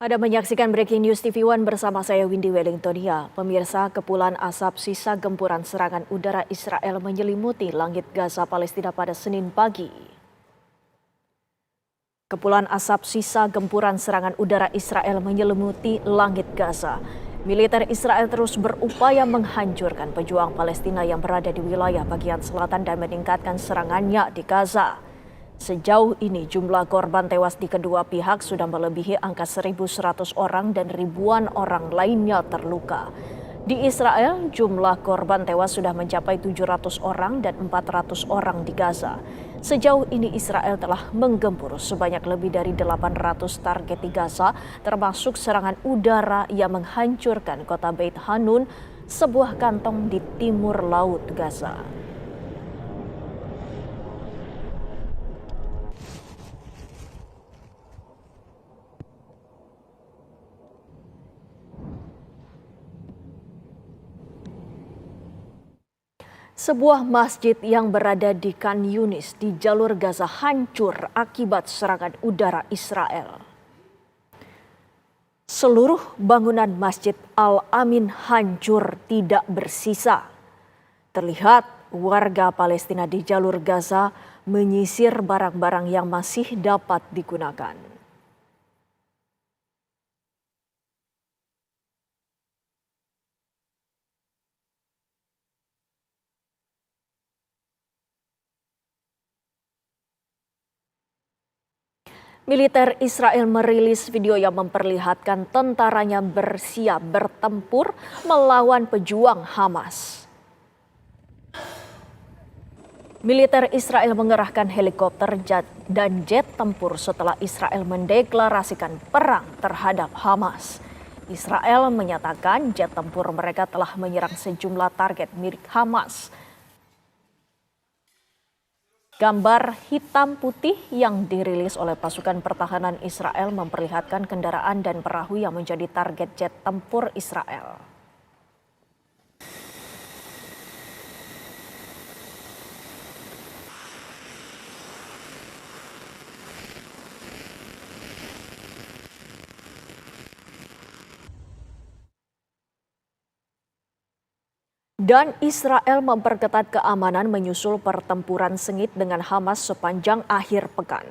Anda menyaksikan Breaking News TV One bersama saya Windy Wellingtonia. Pemirsa, kepulan asap sisa gempuran serangan udara Israel menyelimuti langit Gaza Palestina pada Senin pagi. Kepulan asap sisa gempuran serangan udara Israel menyelimuti langit Gaza. Militer Israel terus berupaya menghancurkan pejuang Palestina yang berada di wilayah bagian selatan dan meningkatkan serangannya di Gaza. Sejauh ini jumlah korban tewas di kedua pihak sudah melebihi angka 1.100 orang dan ribuan orang lainnya terluka. Di Israel, jumlah korban tewas sudah mencapai 700 orang dan 400 orang di Gaza. Sejauh ini Israel telah menggempur sebanyak lebih dari 800 target di Gaza, termasuk serangan udara yang menghancurkan kota Beit Hanun, sebuah kantong di timur laut Gaza. Sebuah masjid yang berada di Khan Yunis di jalur Gaza hancur akibat serangan udara Israel. Seluruh bangunan Masjid Al-Amin hancur tidak bersisa. Terlihat warga Palestina di jalur Gaza menyisir barang-barang yang masih dapat digunakan. Militer Israel merilis video yang memperlihatkan tentaranya bersiap bertempur melawan pejuang Hamas. Militer Israel mengerahkan helikopter dan jet tempur setelah Israel mendeklarasikan perang terhadap Hamas. Israel menyatakan jet tempur mereka telah menyerang sejumlah target milik Hamas. Gambar hitam putih yang dirilis oleh pasukan pertahanan Israel memperlihatkan kendaraan dan perahu yang menjadi target jet tempur Israel. Dan Israel memperketat keamanan menyusul pertempuran sengit dengan Hamas sepanjang akhir pekan.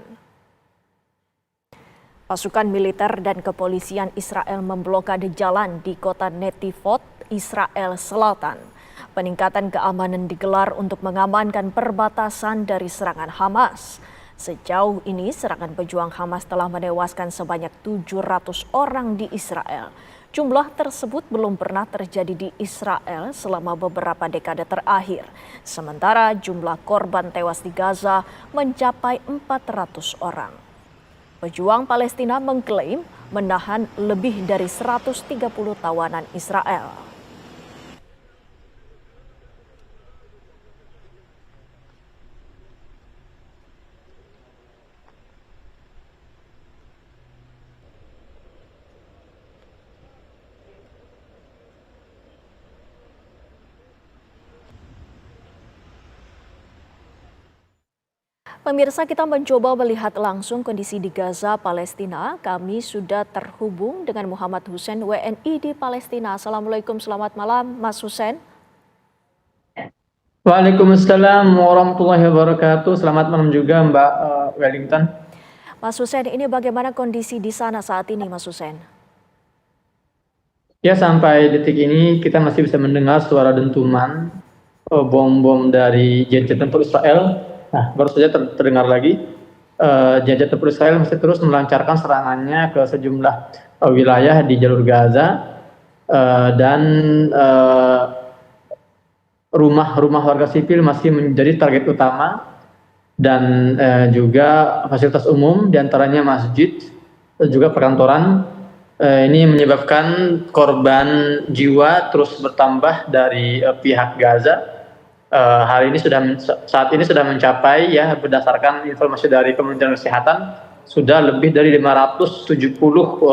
Pasukan militer dan kepolisian Israel memblokade jalan di kota Netivot, Israel Selatan. Peningkatan keamanan digelar untuk mengamankan perbatasan dari serangan Hamas. Sejauh ini serangan pejuang Hamas telah menewaskan sebanyak 700 orang di Israel. Jumlah tersebut belum pernah terjadi di Israel selama beberapa dekade terakhir. Sementara jumlah korban tewas di Gaza mencapai 400 orang. Pejuang Palestina mengklaim menahan lebih dari 130 tawanan Israel. Pemirsa, kita mencoba melihat langsung kondisi di Gaza, Palestina. Kami sudah terhubung dengan Muhammad Hussein, WNI di Palestina. Assalamualaikum, selamat malam Mas Hussein. Waalaikumsalam warahmatullahi wabarakatuh. Selamat malam juga Mbak Wellington. Mas Hussein, ini bagaimana kondisi di sana saat ini, Mas Hussein? Ya, sampai detik ini kita masih bisa mendengar suara dentuman bom-bom dari jet-jet tempur Israel. Nah, baru saja terdengar lagi jet-jet tempur Israel masih terus melancarkan serangannya ke sejumlah wilayah di jalur Gaza dan rumah-rumah warga sipil masih menjadi target utama dan juga fasilitas umum diantaranya masjid dan juga perkantoran. Ini menyebabkan korban jiwa terus bertambah dari pihak Gaza. Hari ini saat ini sudah mencapai, ya, berdasarkan informasi dari Kementerian Kesehatan, sudah lebih dari 570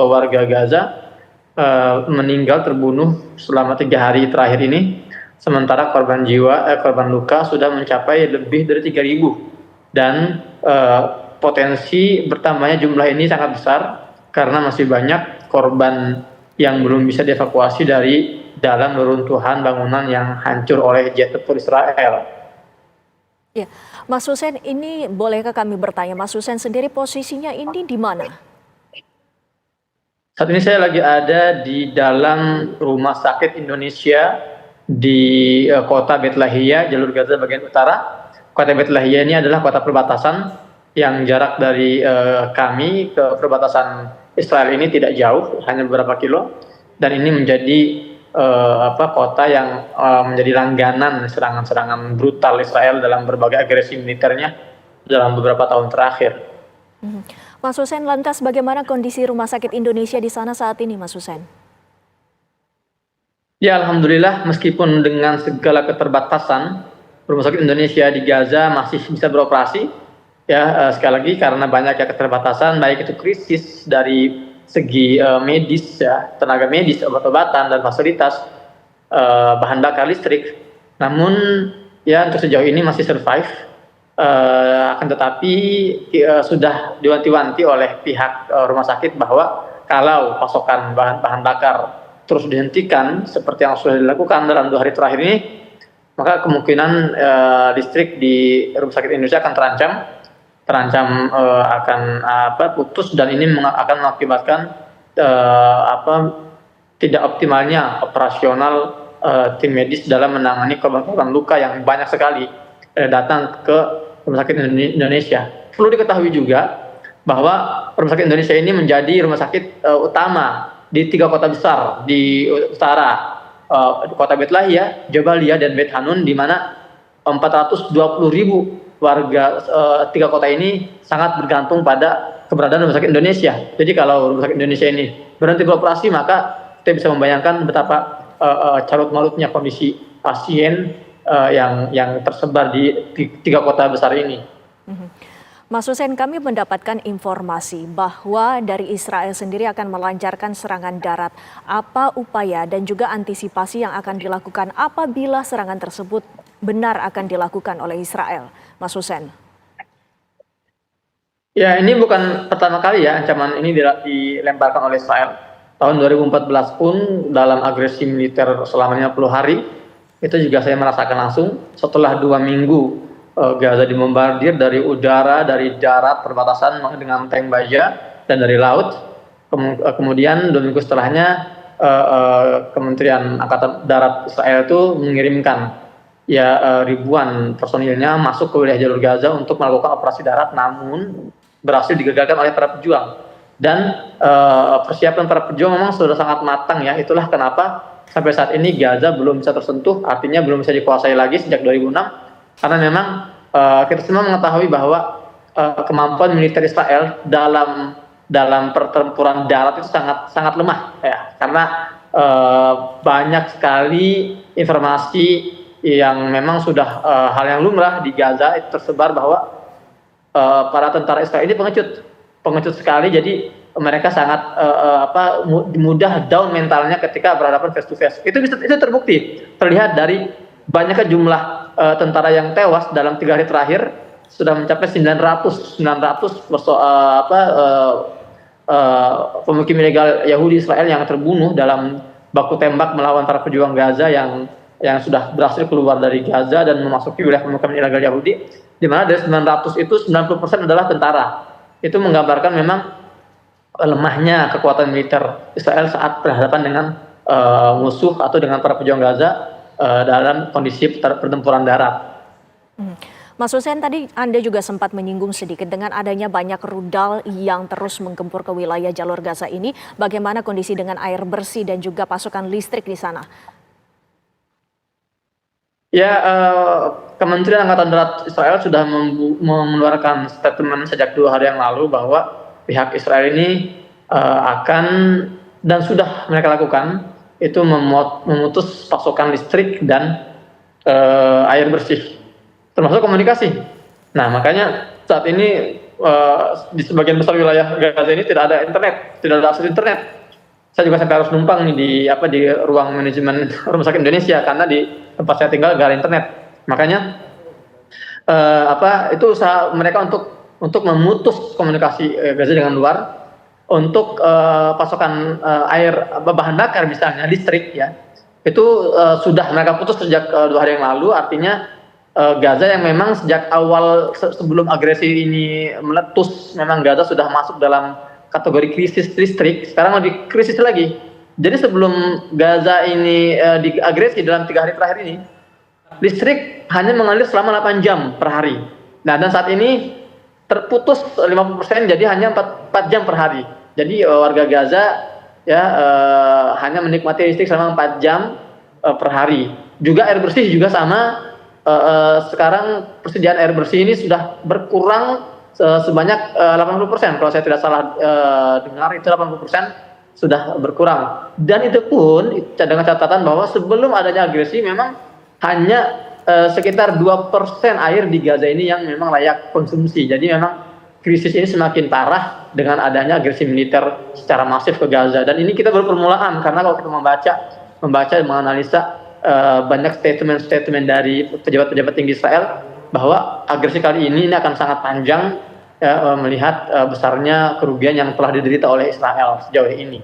warga Gaza meninggal terbunuh selama 3 hari terakhir ini. Sementara korban luka sudah mencapai lebih dari 3.000 dan potensi bertambahnya jumlah ini sangat besar karena masih banyak korban yang belum bisa dievakuasi dari dalam reruntuhan bangunan yang hancur oleh jet tempur Israel. Ya, Mas Hussein, ini bolehkah kami bertanya, Mas Hussein sendiri posisinya ini di mana? Saat ini saya lagi ada di dalam Rumah Sakit Indonesia di kota Bet Lahia, jalur Gaza bagian utara. Kota Bet Lahia ini adalah kota perbatasan yang jarak dari kami ke perbatasan Israel ini tidak jauh, hanya beberapa kilo. Dan ini menjadi kota yang menjadi langganan serangan-serangan brutal Israel dalam berbagai agresi militernya dalam beberapa tahun terakhir. Mas Hussein, lantas bagaimana kondisi Rumah Sakit Indonesia di sana saat ini, Mas Hussein? Ya, alhamdulillah, meskipun dengan segala keterbatasan, Rumah Sakit Indonesia di Gaza masih bisa beroperasi. Ya, sekali lagi karena banyaknya keterbatasan, baik itu krisis dari segi medis, ya, tenaga medis, obat-obatan dan fasilitas, bahan bakar listrik. Namun, ya untuk sejauh ini masih survive. Akan tetapi sudah diwanti-wanti oleh pihak rumah sakit bahwa kalau pasokan bahan bakar terus dihentikan seperti yang sudah dilakukan dalam 2 hari terakhir ini, maka kemungkinan listrik di Rumah Sakit Indonesia akan terancam akan putus, dan ini akan mengakibatkan tidak optimalnya operasional tim medis dalam menangani korban-korban luka yang banyak sekali datang ke Rumah Sakit Indonesia. Perlu diketahui juga bahwa Rumah Sakit Indonesia ini menjadi rumah sakit utama di 3 kota besar di utara, kota Bet Lahia, Jabalia, dan Bet Hanun, di mana 420.000 warga 3 kota ini sangat bergantung pada keberadaan Rumah Sakit Indonesia. Jadi kalau Rumah Sakit Indonesia ini berhenti beroperasi, maka kita bisa membayangkan betapa carut marutnya kondisi pasien yang tersebar di 3 kota besar ini. Mas Hussein, kami mendapatkan informasi bahwa dari Israel sendiri akan melancarkan serangan darat. Apa upaya dan juga antisipasi yang akan dilakukan apabila serangan tersebut benar akan dilakukan oleh Israel, Mas Hussein? Ya, ini bukan pertama kali ya ancaman ini dilemparkan oleh Israel. Tahun 2014 pun dalam agresi militer selama 50 hari, itu juga saya merasakan langsung setelah 2 minggu Gaza dibombardir dari udara, dari darat, perbatasan dengan tank baja, dan dari laut. Kemudian 2 minggu setelahnya Kementerian Angkatan Darat Israel itu mengirimkan ribuan personilnya masuk ke wilayah jalur Gaza untuk melakukan operasi darat, namun berhasil digagalkan oleh para pejuang. Dan persiapan para pejuang memang sudah sangat matang ya. Itulah kenapa sampai saat ini Gaza belum bisa tersentuh, artinya belum bisa dikuasai lagi sejak 2006. Karena memang kita semua mengetahui bahwa kemampuan militer Israel dalam pertempuran darat itu sangat lemah ya, karena banyak sekali informasi yang memang sudah hal yang lumrah di Gaza itu tersebar bahwa para tentara Israel ini pengecut sekali. Jadi mereka sangat mudah down mentalnya ketika berhadapan face to face. Itu terbukti, terlihat dari banyaknya jumlah tentara yang tewas dalam 3 hari terakhir, sudah mencapai 900 pemukim ilegal Yahudi Israel yang terbunuh dalam baku tembak melawan para pejuang Gaza yang sudah berhasil keluar dari Gaza dan memasuki wilayah pemukiman ilegal Yahudi, di mana dari 900 itu 90% adalah tentara. Itu menggambarkan memang lemahnya kekuatan militer Israel saat berhadapan dengan musuh atau dengan para pejuang Gaza dalam kondisi pertempuran darat. Mas Hussein, tadi Anda juga sempat menyinggung sedikit dengan adanya banyak rudal yang terus menggempur ke wilayah jalur Gaza ini. Bagaimana kondisi dengan air bersih dan juga pasokan listrik di sana? Ya, Kementerian Angkatan Darat Israel sudah mengeluarkan statement sejak 2 hari yang lalu bahwa pihak Israel ini akan dan sudah mereka lakukan itu memutus pasokan listrik dan air bersih, termasuk komunikasi. Nah, makanya saat ini di sebagian besar wilayah Gaza ini tidak ada internet, tidak ada akses internet. Saya juga sampai harus numpang di ruang manajemen Rumah Sakit Indonesia karena di tempat saya tinggal gak ada internet. Makanya itu usaha mereka untuk memutus komunikasi Gaza dengan luar untuk pasokan air bahan bakar misalnya listrik ya, itu sudah mereka putus sejak 2 hari yang lalu. Artinya Gaza yang memang sejak awal sebelum agresi ini meletus, memang Gaza sudah masuk dalam kategori krisis listrik, sekarang lebih krisis lagi. Jadi sebelum Gaza ini diagresi dalam 3 hari terakhir ini, listrik hanya mengalir selama 8 jam per hari. Nah, dan saat ini terputus 50%, jadi hanya 4 jam per hari. Jadi warga Gaza ya hanya menikmati listrik selama 4 jam per hari. Juga air bersih juga sama. Sekarang persediaan air bersih ini sudah berkurang sebanyak 80%. Kalau saya tidak salah dengar itu 80% sudah berkurang. Dan itu pun dengan catatan bahwa sebelum adanya agresi memang hanya sekitar 2% air di Gaza ini yang memang layak konsumsi. Jadi memang krisis ini semakin parah dengan adanya agresi militer secara masif ke Gaza. Dan ini kita baru permulaan, karena kalau kita membaca dan menganalisa banyak statement dari pejabat-pejabat tinggi Israel bahwa agresi kali ini akan sangat panjang ya, melihat besarnya kerugian yang telah diderita oleh Israel sejauh ini.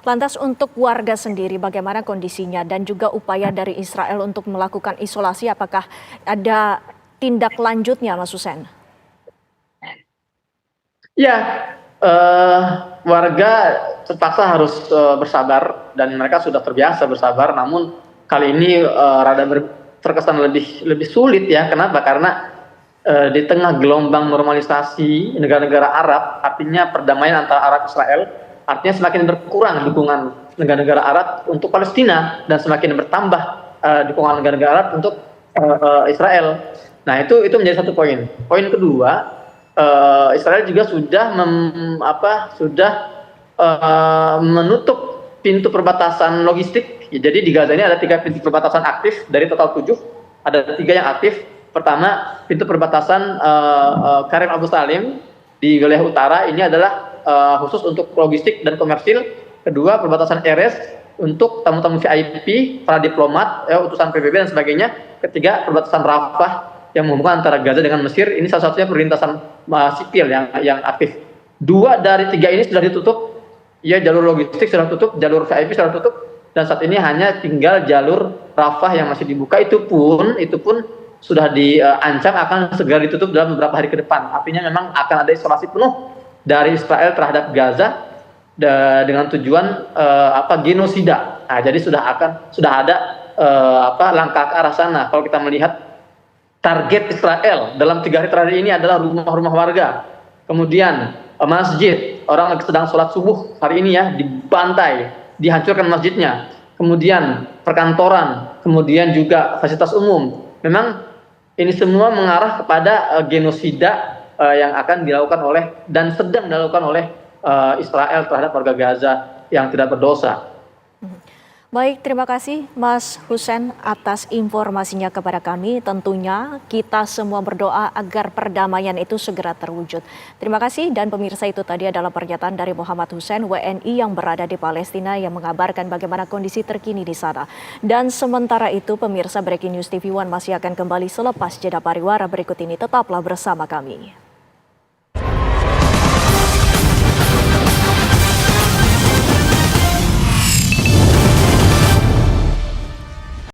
Lantas untuk warga sendiri bagaimana kondisinya dan juga upaya dari Israel untuk melakukan isolasi, apakah ada tindak lanjutnya, Mas Hussein? Ya, warga terpaksa harus bersabar dan mereka sudah terbiasa bersabar. Namun kali ini terkesan lebih sulit ya. Kenapa? Karena di tengah gelombang normalisasi negara-negara Arab, artinya perdamaian antara Arab Israel, artinya semakin berkurang dukungan negara-negara Arab untuk Palestina dan semakin bertambah dukungan negara-negara Arab untuk Israel. Nah, itu menjadi satu poin. Poin kedua, Israel juga sudah menutup pintu perbatasan logistik. Jadi di Gaza ini ada 3 pintu perbatasan aktif dari total 7, ada 3 yang aktif. Pertama, pintu perbatasan Karim Abu Salim di wilayah utara, ini adalah khusus untuk logistik dan komersil. Kedua, perbatasan Erez untuk tamu-tamu VIP, para diplomat, utusan PBB dan sebagainya. Ketiga, perbatasan Rafah yang menghubungkan antara Gaza dengan Mesir. Ini salah satunya perlintasan sipil yang aktif. 2 dari 3 ini sudah ditutup. Ya, jalur logistik sudah tutup, jalur VIP sudah tutup, dan saat ini hanya tinggal jalur Rafah yang masih dibuka. Itu pun sudah diancam akan segera ditutup dalam beberapa hari ke depan. Artinya memang akan ada isolasi penuh dari Israel terhadap Gaza dengan tujuan genosida. Nah, jadi sudah ada langkah ke arah sana. Kalau kita melihat target Israel dalam 3 hari terakhir ini adalah rumah-rumah warga, kemudian masjid, orang lagi sedang sholat subuh hari ini ya, dibantai, dihancurkan masjidnya, kemudian perkantoran, kemudian juga fasilitas umum. Memang ini semua mengarah kepada genosida yang akan dilakukan dan sedang dilakukan oleh Israel terhadap warga Gaza yang tidak berdosa. Baik, terima kasih Mas Hussein atas informasinya kepada kami. Tentunya kita semua berdoa agar perdamaian itu segera terwujud. Terima kasih, dan pemirsa, itu tadi adalah pernyataan dari Muhammad Hussein, WNI yang berada di Palestina, yang mengabarkan bagaimana kondisi terkini di sana. Dan sementara itu, pemirsa, Breaking News TV One masih akan kembali selepas jeda pariwara berikut ini. Tetaplah bersama kami.